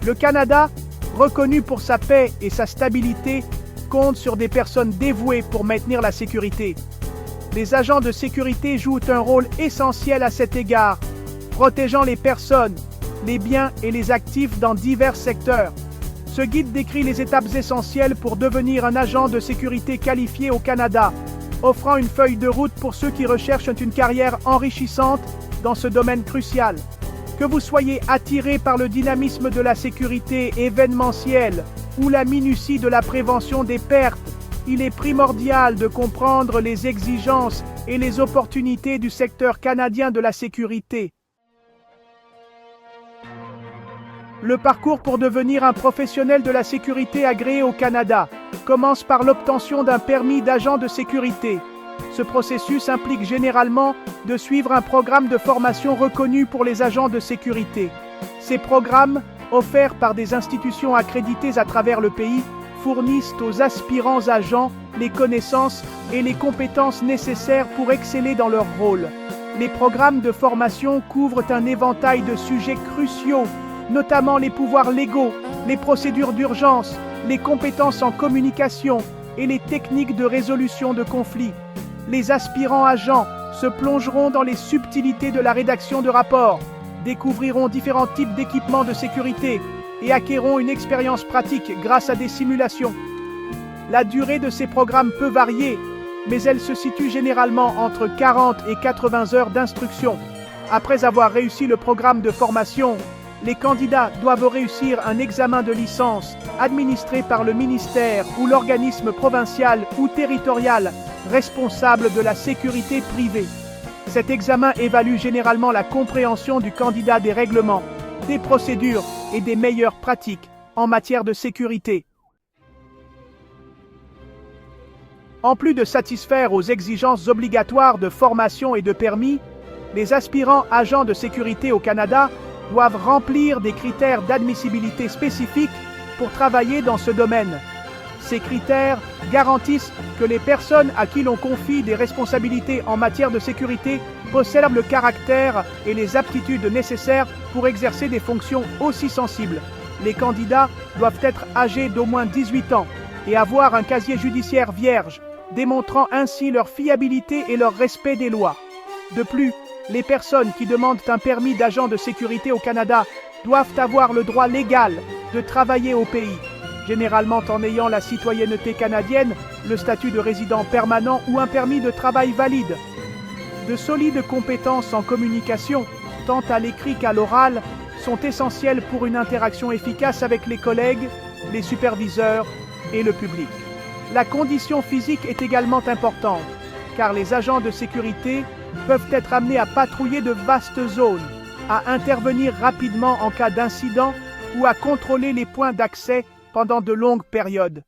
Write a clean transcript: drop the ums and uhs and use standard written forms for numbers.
Le Canada, reconnu pour sa paix et sa stabilité, compte sur des personnes dévouées pour maintenir la sécurité. Les agents de sécurité jouent un rôle essentiel à cet égard, protégeant les personnes, les biens et les actifs dans divers secteurs. Ce guide décrit les étapes essentielles pour devenir un agent de sécurité qualifié au Canada, offrant une feuille de route pour ceux qui recherchent une carrière enrichissante dans ce domaine crucial. Que vous soyez attiré par le dynamisme de la sécurité événementielle ou la minutie de la prévention des pertes, il est primordial de comprendre les exigences et les opportunités du secteur canadien de la sécurité. Le parcours pour devenir un professionnel de la sécurité agréé au Canada commence par l'obtention d'un permis d'agent de sécurité. Ce processus implique généralement de suivre un programme de formation reconnu pour les agents de sécurité. Ces programmes, offerts par des institutions accréditées à travers le pays, fournissent aux aspirants agents les connaissances et les compétences nécessaires pour exceller dans leur rôle. Les programmes de formation couvrent un éventail de sujets cruciaux, notamment les pouvoirs légaux, les procédures d'urgence, les compétences en communication et les techniques de résolution de conflits. Les aspirants agents se plongeront dans les subtilités de la rédaction de rapports, découvriront différents types d'équipements de sécurité et acquerront une expérience pratique grâce à des simulations. La durée de ces programmes peut varier, mais elle se situe généralement entre 40 et 80 heures d'instruction. Après avoir réussi le programme de formation, les candidats doivent réussir un examen de licence administré par le ministère ou l'organisme provincial ou territorial responsable de la sécurité privée. Cet examen évalue généralement la compréhension du candidat des règlements, des procédures et des meilleures pratiques en matière de sécurité. En plus de satisfaire aux exigences obligatoires de formation et de permis, les aspirants agents de sécurité au Canada doivent remplir des critères d'admissibilité spécifiques pour travailler dans ce domaine. Ces critères garantissent que les personnes à qui l'on confie des responsabilités en matière de sécurité possèdent le caractère et les aptitudes nécessaires pour exercer des fonctions aussi sensibles. Les candidats doivent être âgés d'au moins 18 ans et avoir un casier judiciaire vierge, démontrant ainsi leur fiabilité et leur respect des lois. De plus, les personnes qui demandent un permis d'agent de sécurité au Canada doivent avoir le droit légal de travailler au pays, généralement en ayant la citoyenneté canadienne, le statut de résident permanent ou un permis de travail valide. De solides compétences en communication, tant à l'écrit qu'à l'oral, sont essentielles pour une interaction efficace avec les collègues, les superviseurs et le public. La condition physique est également importante, car les agents de sécurité peuvent être amenés à patrouiller de vastes zones, à intervenir rapidement en cas d'incident ou à contrôler les points d'accès pendant de longues périodes.